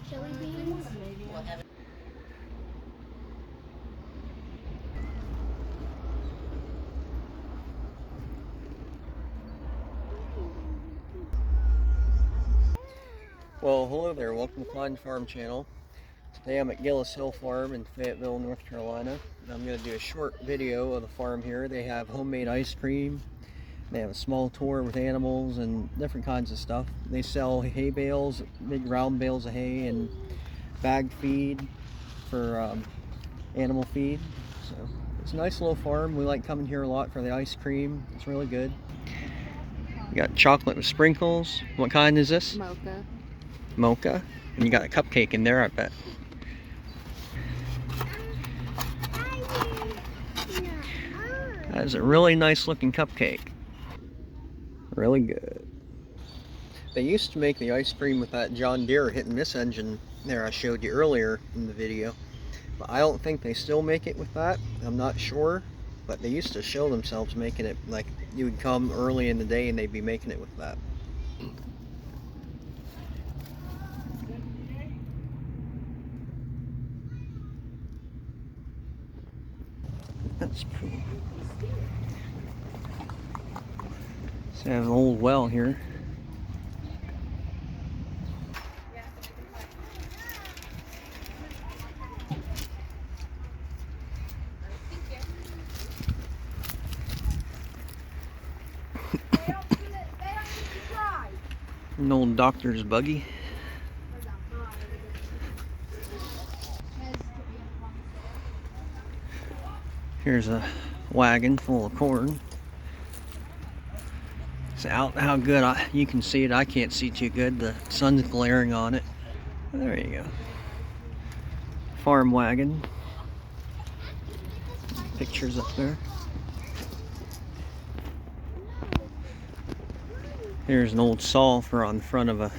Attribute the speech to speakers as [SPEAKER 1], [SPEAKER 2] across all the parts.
[SPEAKER 1] chili beans.
[SPEAKER 2] Well, hello there. Welcome to Klein Farm Channel. Today I'm at Gillis Hill Farm in Fayetteville, North Carolina. I'm going to do a short video of the farm here. They have homemade ice cream. They have a small tour with animals and different kinds of stuff. They sell hay bales, big round bales of hay, and bagged feed for animal feed. So it's a nice little farm. We like coming here a lot for the ice cream. It's really good. We got chocolate with sprinkles. What kind is this?
[SPEAKER 1] Mocha.
[SPEAKER 2] Mocha. And you got a cupcake in there, I bet. That is a really nice looking cupcake. Really good. They used to make the ice cream with that John Deere hit and miss engine there I showed you earlier in the video. But I don't think they still make it with that. I'm not sure. But they used to show themselves making it, like you would come early in the day and they'd be making it with that. That's pretty. So I have an old well here. An old doctor's buggy. Here's a wagon full of corn. It's out how good you can see it. I can't see too good. The sun's glaring on it. There you go. Farm wagon. Pictures up there. Here's an old saw for on the front of a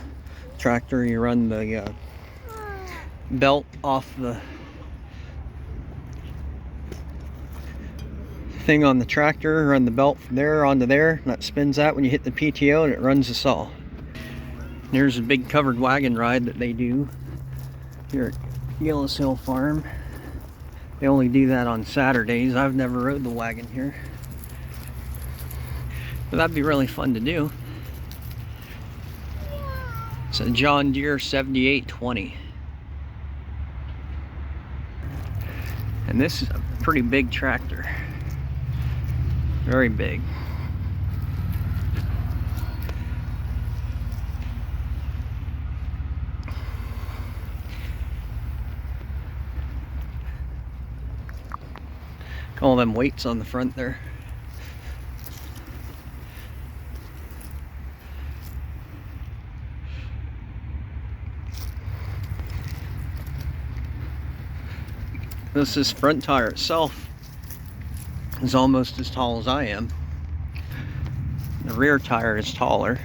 [SPEAKER 2] tractor. You run the belt off the thing on the tractor, run the belt from there onto there, and that spins out when you hit the PTO and it runs the saw. There's a big covered wagon ride that they do here at Gillis Hill Farm. They only do that on Saturdays. I've never rode the wagon here, but that'd be really fun to do. It's a John Deere 7820. And this is a pretty big tractor. Very big. All them weights on the front there. This front tire itself is almost as tall as I am. The rear tire is taller.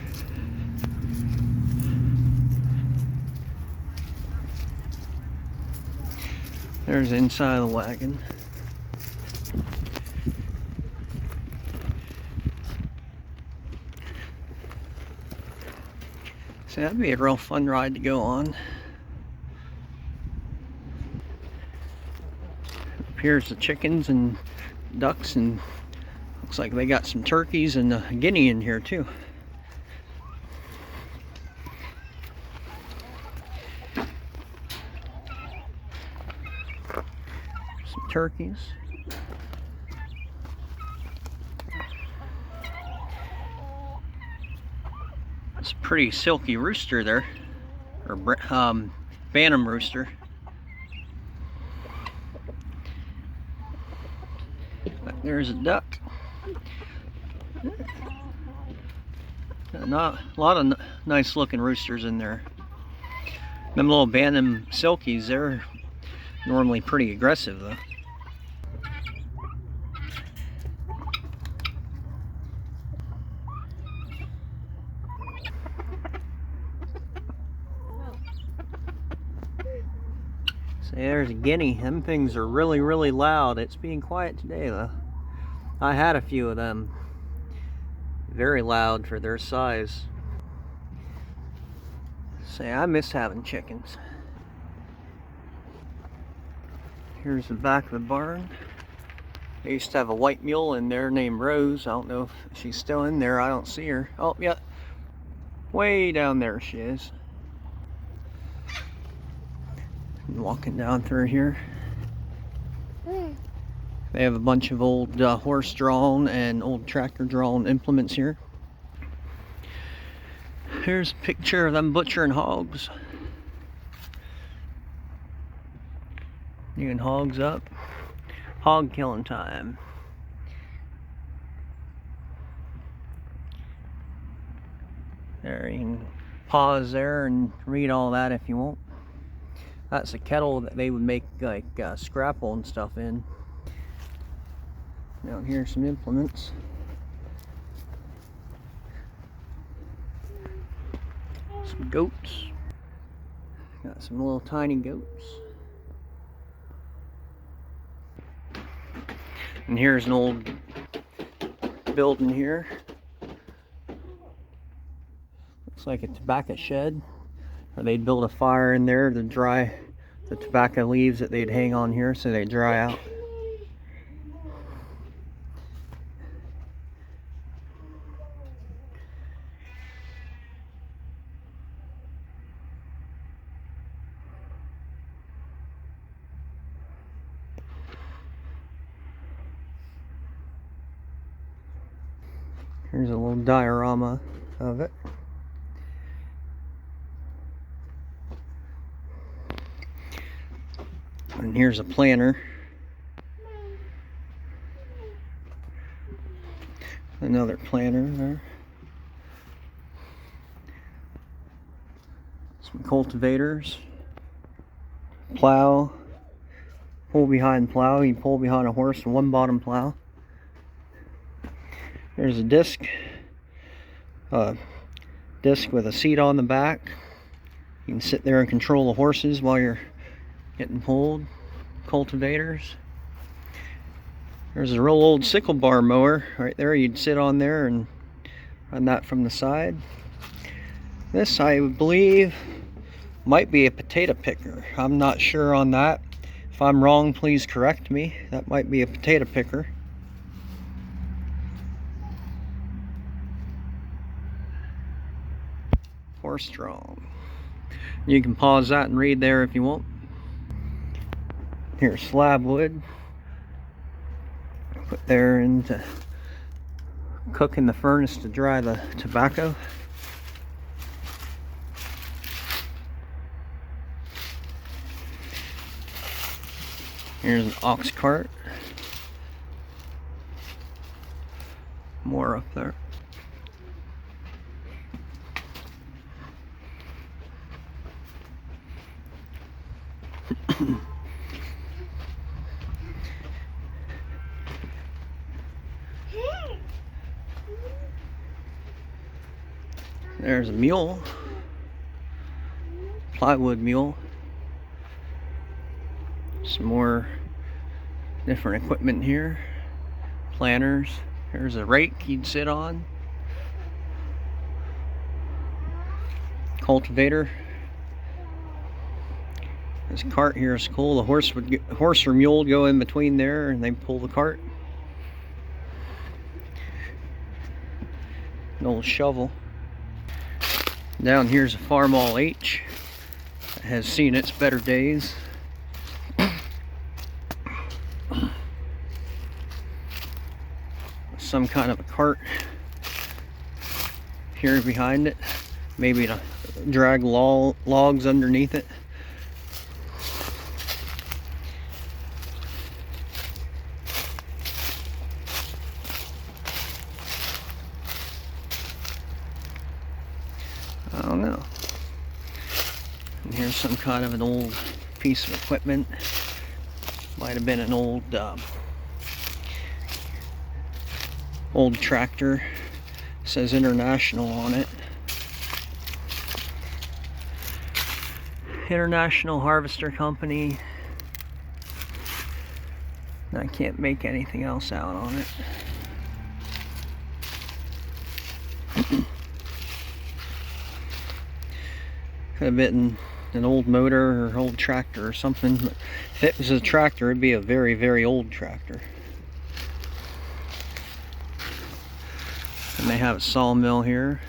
[SPEAKER 2] There's the inside of the wagon. So that'd be a real fun ride to go on. Here's the chickens and ducks, and looks like they got some turkeys and a guinea in here too. Some turkeys. It's a pretty silky rooster there, or Bantam rooster. There's a duck. Not a lot of nice looking roosters in there. Them little Bantam silkies, they're normally pretty aggressive though. So there's a guinea. Them things are really, really loud. It's being quiet today though. I had a few of them. Very loud for their size. Say, I miss having chickens. Here's the back of the barn. They used to have a white mule in there named Rose. I don't know if she's still in there. I don't see her. Oh, yeah. Way down there she is. I'm walking down through here. They have a bunch of old horse-drawn and old tractor-drawn implements here. Here's a picture of them butchering hogs. Getting hogs up. Hog killing time. There, you can pause there and read all that if you want. That's a kettle that they would make like scrapple and stuff in. Down here, some implements. Some goats. Got some little tiny goats. And here's an old building here. Looks like a tobacco shed. Or they'd build a fire in there to dry the tobacco leaves that they'd hang on here so they dry out. Here's a little diorama of it. And here's a planter. Another planter there. Some cultivators. Plow. Pull behind plow. You pull behind a horse and one bottom plow. There's a disc with a seat on the back. You can sit there and control the horses while you're getting pulled. Cultivators. There's a real old sickle bar mower right there. You'd sit on there and run that from the side. This, I believe, might be a potato picker. I'm not sure on that. If I'm wrong, please correct me. That might be a potato picker. Horse-drawn. You can pause that and read there if you want. Here's slab wood. Put there into cook in the furnace to dry the tobacco. Here's an ox cart. More up there. There's a mule, plywood mule. Some more different equipment here. Planters. There's a rake you'd sit on. Cultivator. This cart here is cool. The horse or mule would go in between there and they pull the cart. An old shovel. Down here's a Farmall H that has seen its better days. Some kind of a cart here behind it, maybe to drag logs underneath it. I don't know. And here's some kind of an old piece of equipment. Might have been an old tractor. It says International on it. International Harvester Company. I can't make anything else out on it. Could have been an old motor or old tractor or something. But if it was a tractor, it'd be a very, very old tractor. And they have a sawmill here.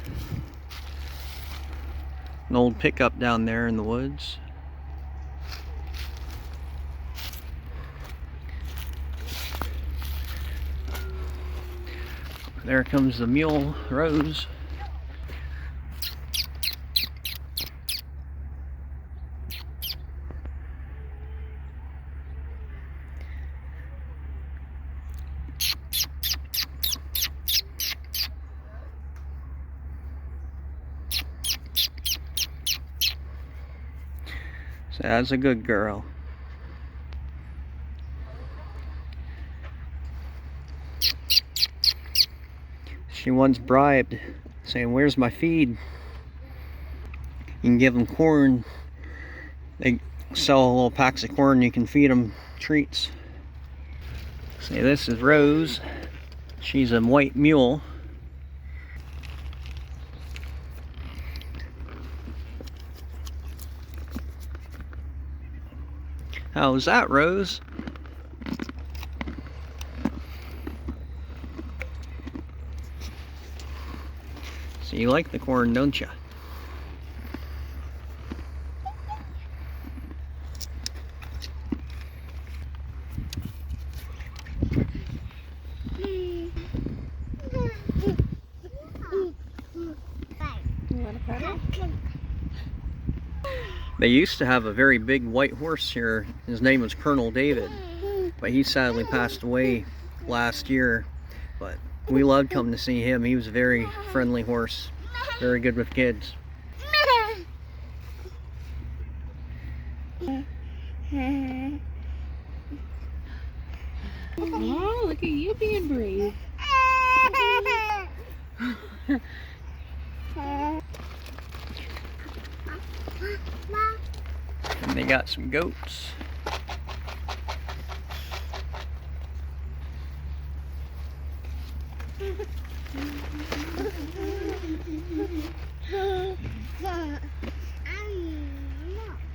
[SPEAKER 2] An old pickup down there in the woods. There comes the mule, Rose. So that's a good girl. She once bribed, saying, "Where's my feed?" You can give them corn. They sell little packs of corn. You can feed them treats. Say, this is Rose. She's a white mule. How's that, Rose? So you like the corn, don't you? They used to have a very big white horse here. His name was Colonel David, but he sadly passed away last year. But we loved coming to see him. He was a very friendly horse, very good with kids.
[SPEAKER 1] Oh, look at you being brave.
[SPEAKER 2] And they got some goats.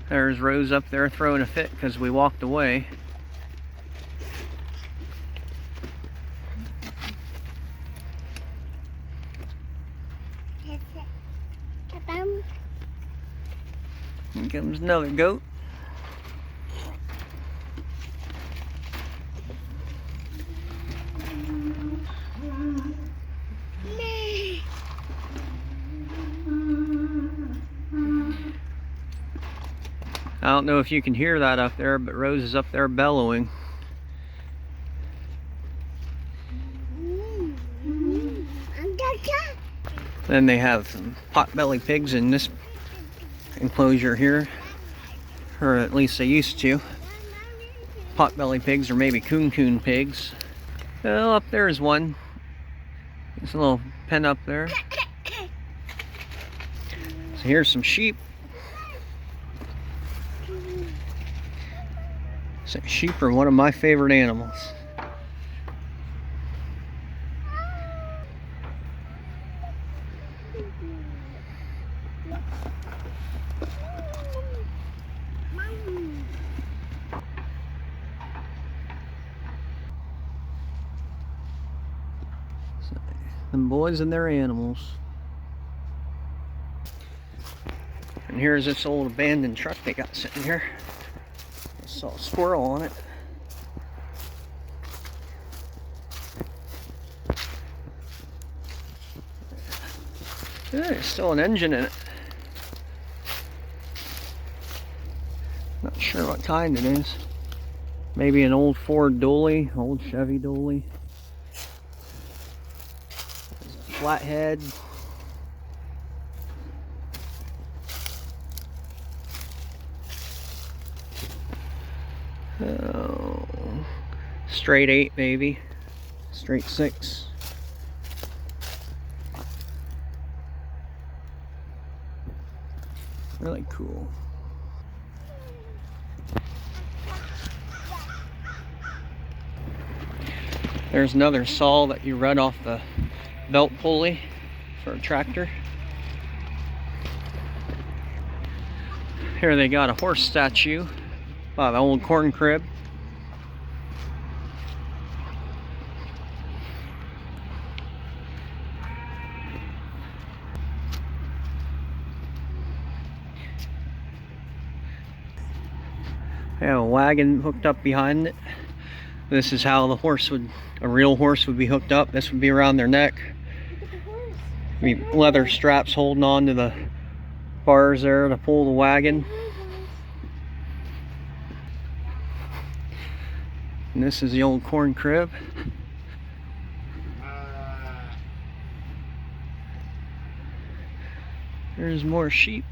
[SPEAKER 2] There's Rose up there throwing a fit because we walked away. Here comes another goat. I don't know if you can hear that up there, but Rose is up there bellowing. Then they have some potbelly pigs in this enclosure here, or at least they used to. Potbelly pigs, or maybe coon pigs. Well, up there is one. There's a little pen up there. So here's some sheep. So sheep are one of my favorite animals. Them boys and their animals. And here's this old abandoned truck they got sitting here. I saw a squirrel on it. Yeah, there's still an engine in it. Not sure what kind it is. Maybe an old Ford Dually, old Chevy Dually. Flathead. Oh, straight 8 maybe, straight 6. Really cool. There's another saw that you run off the belt pulley for a tractor. Here they got a horse statue by the old corn crib. They have a wagon hooked up behind it. This is how a real horse would be hooked up. This would be around their neck. Be leather straps holding on to the bars there to pull the wagon. And this is the old corn crib. There's more sheep.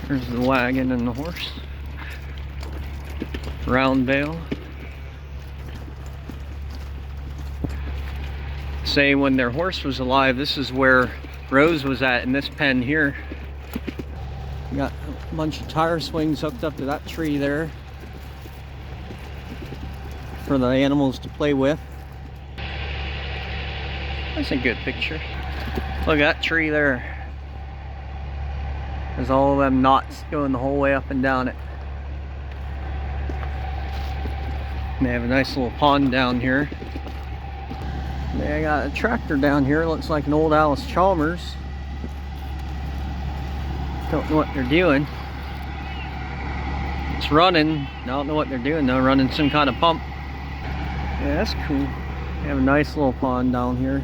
[SPEAKER 2] There's the wagon and the horse. Round bale. Say when their horse was alive, this is where Rose was at in this pen here. We got a bunch of tire swings hooked up to that tree there for the animals to play with. That's a good picture. Look at that tree there. There's all of them knots going the whole way up and down it. And they have a nice little pond down here. They got a tractor down here. Looks like an old Alice Chalmers. Don't know what they're doing. It's running. I don't know what they're doing though. Running some kind of pump. Yeah, that's cool. They have a nice little pond down here.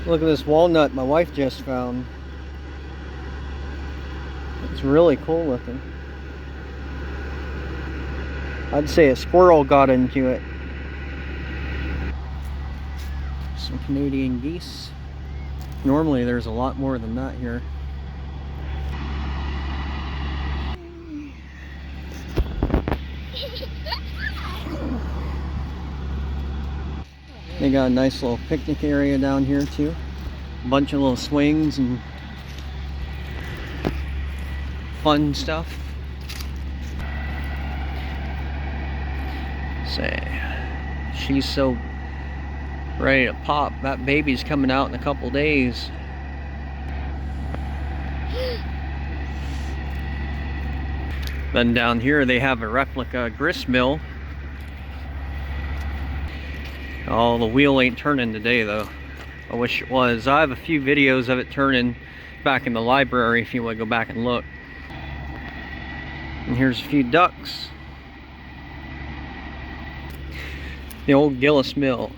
[SPEAKER 2] Look at this walnut my wife just found. It's really cool looking. I'd say a squirrel got into it. Some Canadian geese. Normally there's a lot more than that here. They got a nice little picnic area down here too. A bunch of little swings and fun stuff. Say, she's so ready to pop. That baby's coming out in a couple days. Then down here they have a replica grist mill. Oh, the wheel ain't turning today though. I wish it was. I have a few videos of it turning back in the library if you want to go back and look. And here's a few ducks. The old Gillis mill.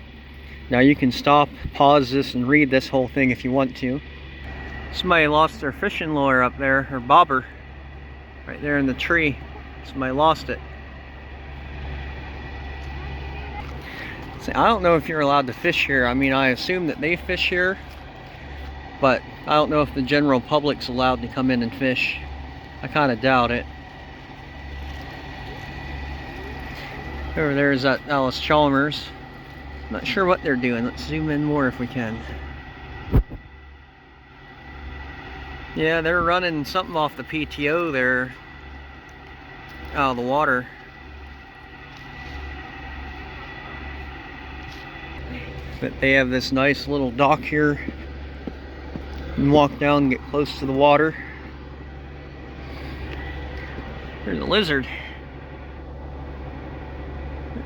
[SPEAKER 2] Now you can stop, pause this, and read this whole thing if you want to. Somebody lost their fishing lure up there, or bobber, right there in the tree. Somebody lost it. I don't know if you're allowed to fish here. I mean, I assume that they fish here, but I don't know if the general public's allowed to come in and fish. I kind of doubt it. Over there's that Alice Chalmers. Not sure what they're doing. Let's zoom in more if we can. Yeah, they're running something off the PTO there out of the water. But they have this nice little dock here. You can walk down and get close to the water. There's a lizard.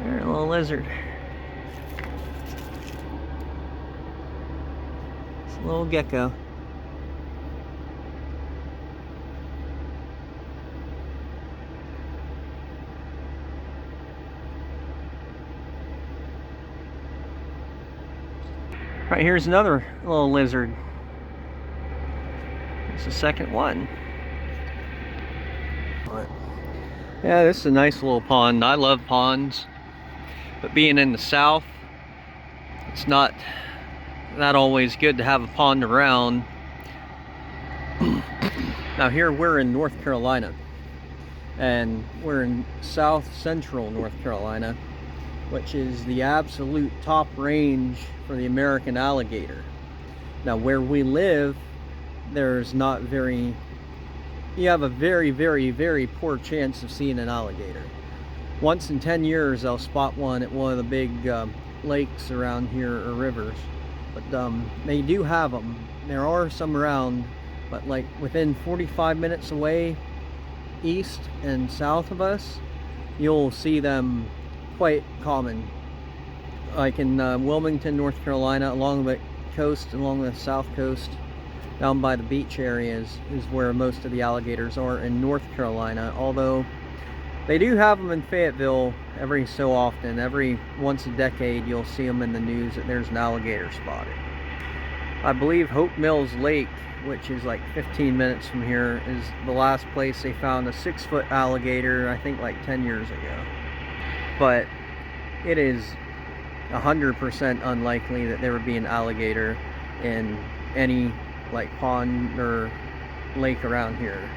[SPEAKER 2] There's a little lizard. It's a little gecko. Right here's another little lizard. It's the second one. Yeah, this is a nice little pond. I love ponds, but being in the south, it's not that always good to have a pond around. Now here we're in North Carolina, and we're in south central North Carolina, which is the absolute top range for the American alligator. Now where we live, there's not very, you have a very, very, very poor chance of seeing an alligator. once in 10 years I'll spot one at one of the big lakes around here, or rivers. But they do have them. There are some around, but like within 45 minutes away, east and south of us, you'll see them quite common. Like in Wilmington, North Carolina, along the coast, along the south coast, down by the beach areas is where most of the alligators are in North Carolina. Although they do have them in Fayetteville every so often. Every once a decade you'll see them in the news that there's an alligator spotted. I believe Hope Mills Lake, which is like 15 minutes from here, is the last place they found a 6-foot alligator, I think like 10 years ago. But it is 100% unlikely that there would be an alligator in any like pond or lake around here,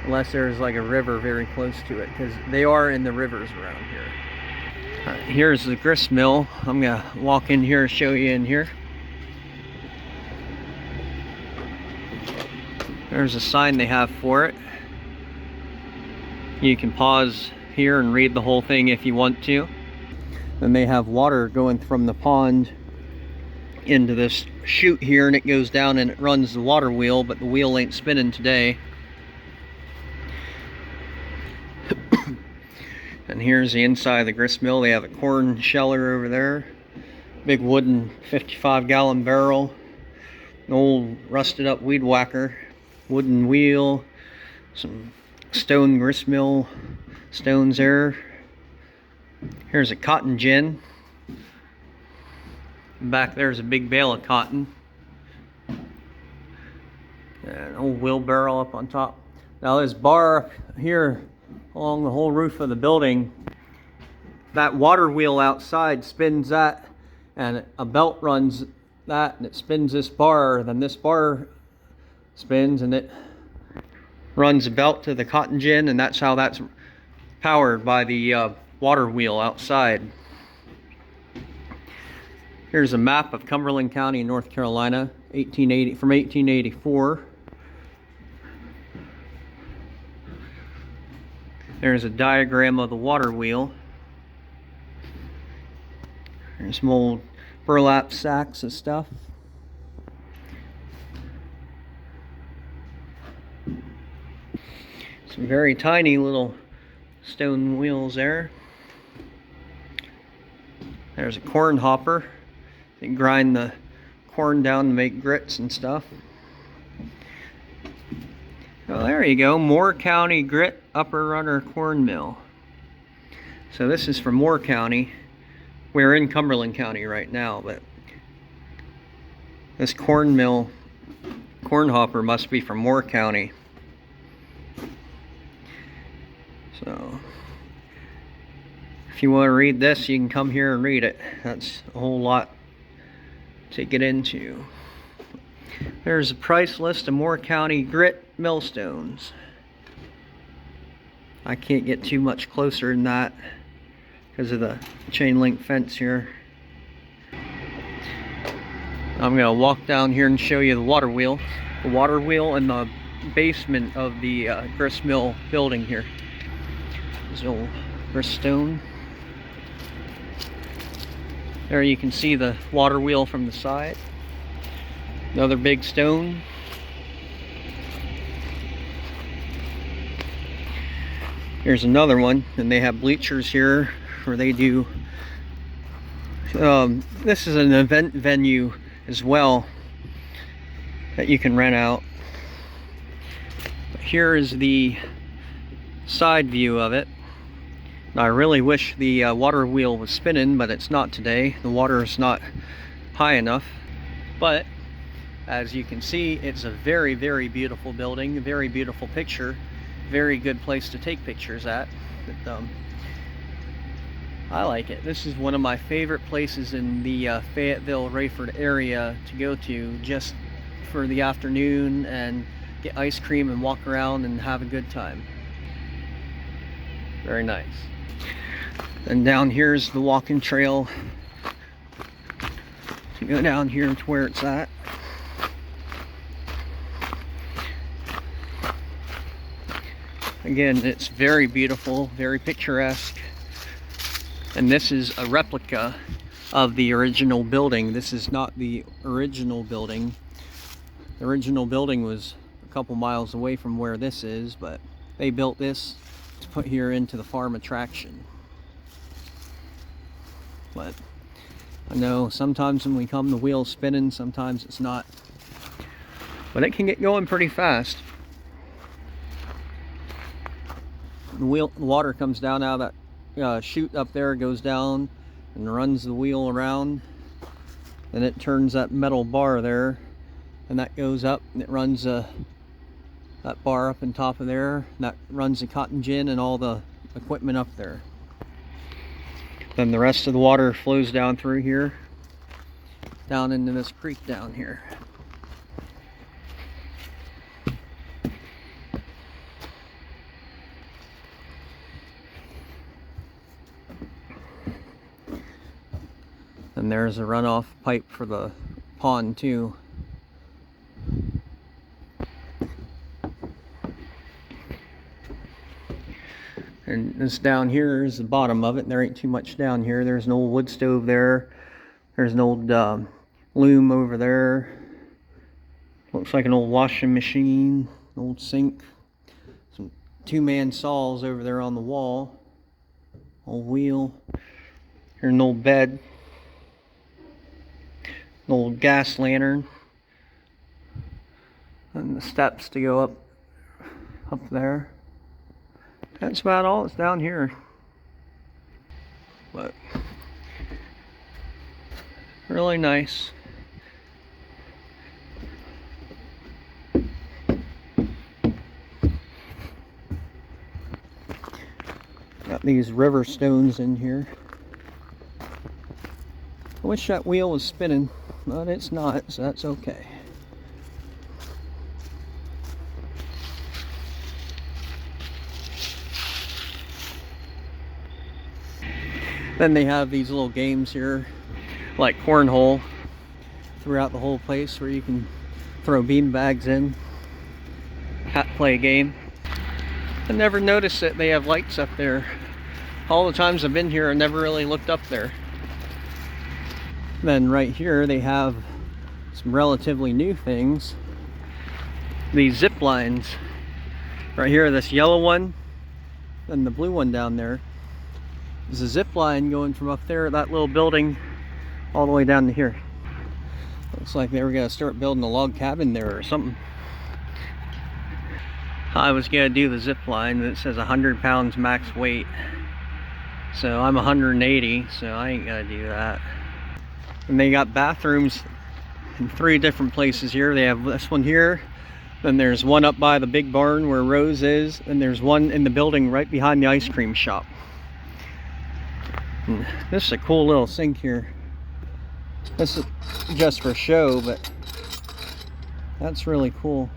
[SPEAKER 2] unless there's like a river very close to it, because they are in the rivers around here. Here's the grist mill. I'm gonna walk in here and show you in here. There's a sign they have for it. You can pause here and read the whole thing if you want to. Then they have water going from the pond into this chute here, and it goes down and it runs the water wheel, but the wheel ain't spinning today. And here's the inside of the grist mill. They have a corn sheller over there, big wooden 55-gallon barrel, an old rusted up weed whacker, wooden wheel, some stone grist mill stones there. Here's a cotton gin. Back there's a big bale of cotton. And an old wheelbarrow up on top. Now this bar here along the whole roof of the building, that water wheel outside spins that, and a belt runs that, and it spins this bar. Then this bar spins and it runs the belt to the cotton gin, and that's how that's powered, by the water wheel outside. Here's a map of Cumberland County, North Carolina, from 1884. There's a diagram of the water wheel. There's some old burlap sacks of stuff. Some very tiny little stone wheels there. There's a corn hopper. They grind the corn down to make grits and stuff. Oh, there you go, Moore County Grit Upper Runner Corn Mill. So this is from Moore County. We're in Cumberland County right now, but this corn mill, corn hopper, must be from Moore County. So if you want to read this, you can come here and read it. That's a whole lot to get into. There's a price list of Moore County grit millstones. I can't get too much closer than that because of the chain link fence here. I'm going to walk down here and show you the water wheel. The water wheel in the basement of the grist mill building here. This old grist stone. There you can see the water wheel from the side. Another big stone. Here's another one, and they have bleachers here where they do. This is an event venue as well that you can rent out. But here is the side view of it. I really wish the water wheel was spinning, but it's not today. The water is not high enough. But as you can see, it's a very, very beautiful building, a very beautiful picture, very good place to take pictures at. But, I like it. This is one of my favorite places in the Fayetteville, Rayford area to go to just for the afternoon and get ice cream and walk around and have a good time. Very nice. And down here's the walking trail to go down here to where it's at. Again, it's very beautiful, very picturesque. And this is a replica of the original building. This is not the original building. The original building was a couple miles away from where this is, but they built this to put here into the farm attraction. But I know sometimes when we come, the wheel's spinning, sometimes it's not. But it can get going pretty fast. The water comes down out of that chute up there, goes down and runs the wheel around. Then it turns that metal bar there, and that goes up and it runs that bar up on top of there. And that runs the cotton gin and all the equipment up there. Then the rest of the water flows down through here, down into this creek down here. And there's a runoff pipe for the pond too. And this down here is the bottom of it. There ain't too much down here. There's an old wood stove there. There's an old loom over there. Looks like an old washing machine, an old sink. Some two-man saws over there on the wall. Old wheel. Here's an old bed. An old gas lantern. And the steps to go up there. That's about all that's down here. But really nice. Got these river stones in here. I wish that wheel was spinning, but it's not, so that's okay. Then they have these little games here, like cornhole, throughout the whole place where you can throw bean bags in, play a game. I never noticed that they have lights up there. All the times I've been here, I never really looked up there. Then right here they have some relatively new things. These zip lines. Right here, this yellow one, and the blue one down there. There's a zip line going from up there, that little building, all the way down to here. Looks like they were going to start building a log cabin there or something. I was going to do the zip line, but it says 100 pounds max weight. So I'm 180, so I ain't going to do that. And they got bathrooms in 3 different places here. They have this one here, then there's one up by the big barn where Rose is, and there's one in the building right behind the ice cream shop. And this is a cool little sink here. This is just for show, but that's really cool.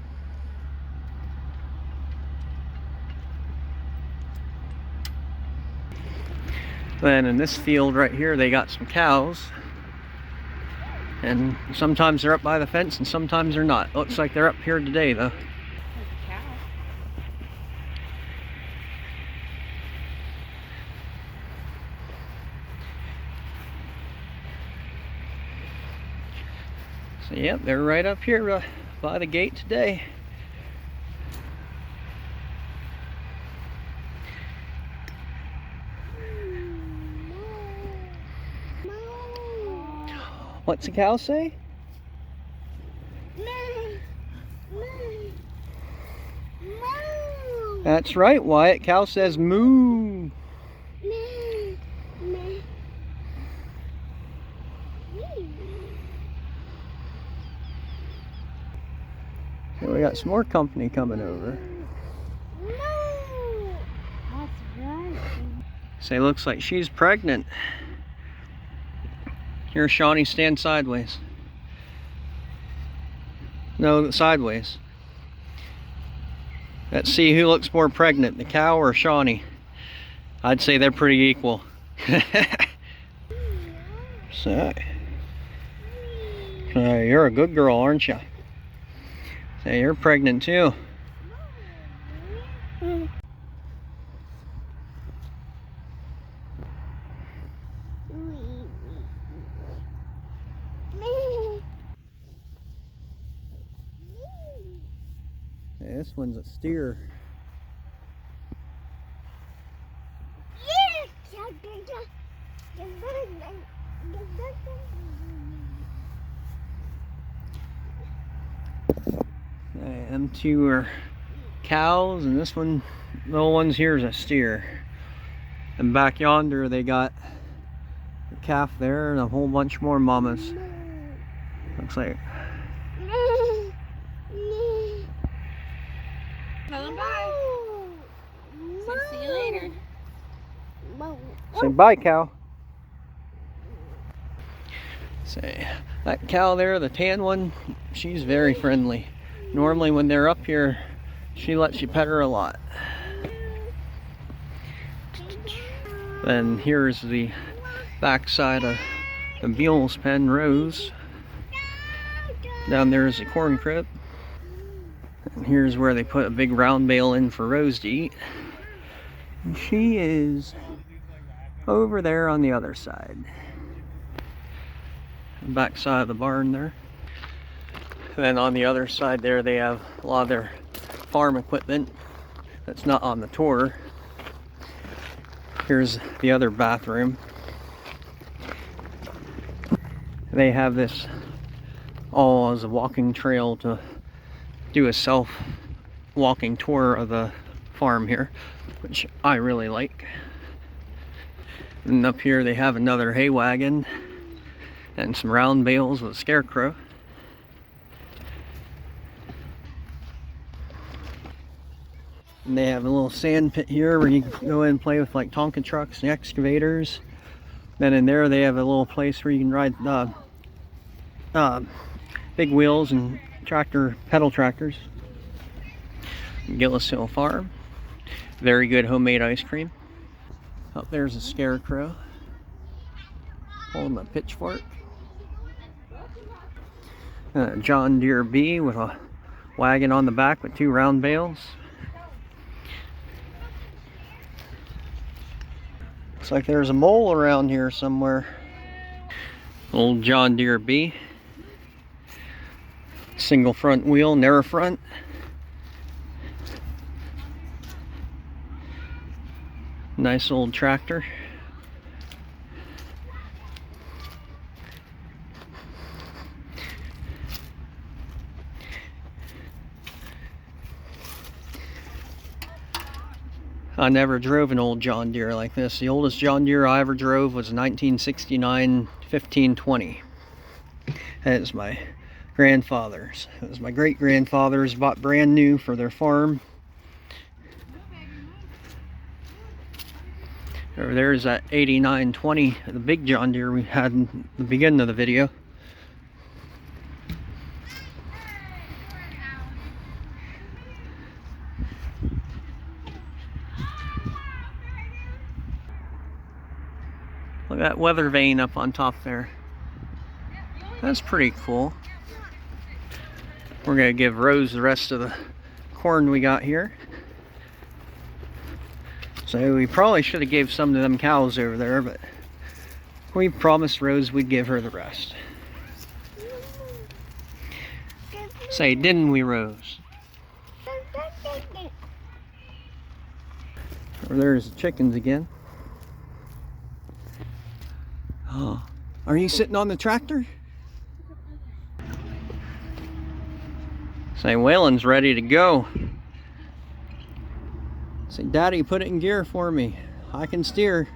[SPEAKER 2] Then in this field right here, they got some cows. And sometimes they're up by the fence and sometimes they're not. Looks like they're up here today though. So yep, they're right up here by the gate today. What's the cow say? That's right, Wyatt. Cow says moo. So we got some more company coming over.
[SPEAKER 1] That's right.
[SPEAKER 2] Say, looks like she's pregnant. Here, Shawnee, stand sideways. No, sideways. Let's see who looks more pregnant, the cow or Shawnee. I'd say they're pretty equal. So, you're a good girl, aren't you? Say, you're pregnant too. Yeah, this one's a steer. Them two are cows, and this one, little one's here is a steer. And back yonder they got a calf there and a whole bunch more mamas. Looks like.
[SPEAKER 1] Tell them bye. So see you later.
[SPEAKER 2] Say bye, cow. Say, that cow there, the tan one, she's very friendly. Normally when they're up here, she lets you pet her a lot. Then here's the back side of the mule's pen, Rose. Down there is the corn crib. And here's where they put a big round bale in for Rose to eat. And she is over there on the other side. The back side of the barn there. And then on the other side there they have a lot of their farm equipment that's not on the tour. Here's the other bathroom. They have this all as a walking trail to do a self-walking tour of the farm here, which I really like. And up here they have another hay wagon and some round bales with a scarecrow. And they have a little sand pit here where you can go in and play with like Tonka trucks and excavators. Then in there they have a little place where you can ride big wheels and pedal tractors. Gillis Hill Farm. Very good homemade ice cream. Up there's a scarecrow holding a pitchfork. A John Deere B with a wagon on the back with two round bales. Looks like there's a mole around here somewhere. Old John Deere B. Single front wheel, narrow front. Nice old tractor. I never drove an old John Deere like this. The oldest John Deere I ever drove was a 1969 1520. That is my grandfather's. It was my great-grandfather's, bought brand new for their farm. Over there is that 8920, the big John Deere we had in the beginning of the video. Look at that weather vane up on top there. That's pretty cool. We're gonna give Rose the rest of the corn we got here. So we probably should have gave some to them cows over there, but we promised Rose we'd give her the rest. Say, didn't we, Rose? Over there's the chickens again. Oh, are you sitting on the tractor? Say, Waylon's ready to go. Say, Daddy, put it in gear for me. I can steer.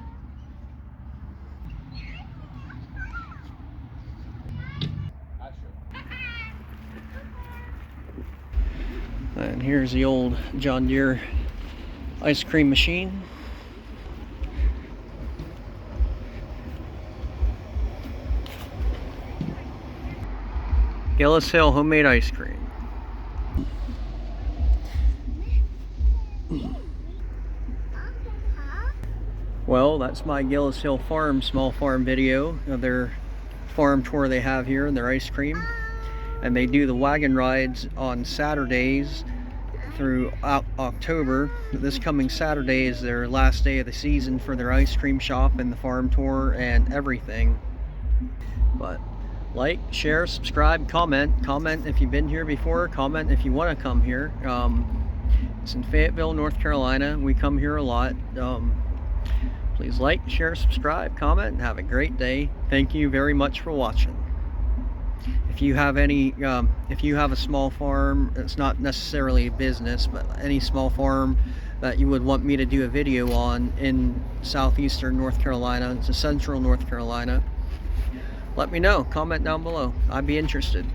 [SPEAKER 2] And here's the old John Deere ice cream machine. Gillis Hill homemade ice cream. Well, that's my Gillis Hill Farm small farm video of their farm tour they have here and their ice cream. And they do the wagon rides on Saturdays through October. This coming Saturday is their last day of the season for their ice cream shop and the farm tour and everything. But like, share, subscribe, comment if you've been here before, comment if you want to come here. It's in Fayetteville, North Carolina. We come here a lot. Please like, share, subscribe, comment, and have a great day. Thank you very much for watching. If you have a small farm, it's not necessarily a business, but any small farm that you would want me to do a video on in southeastern North Carolina to central North Carolina, let me know. Comment down below. I'd be interested.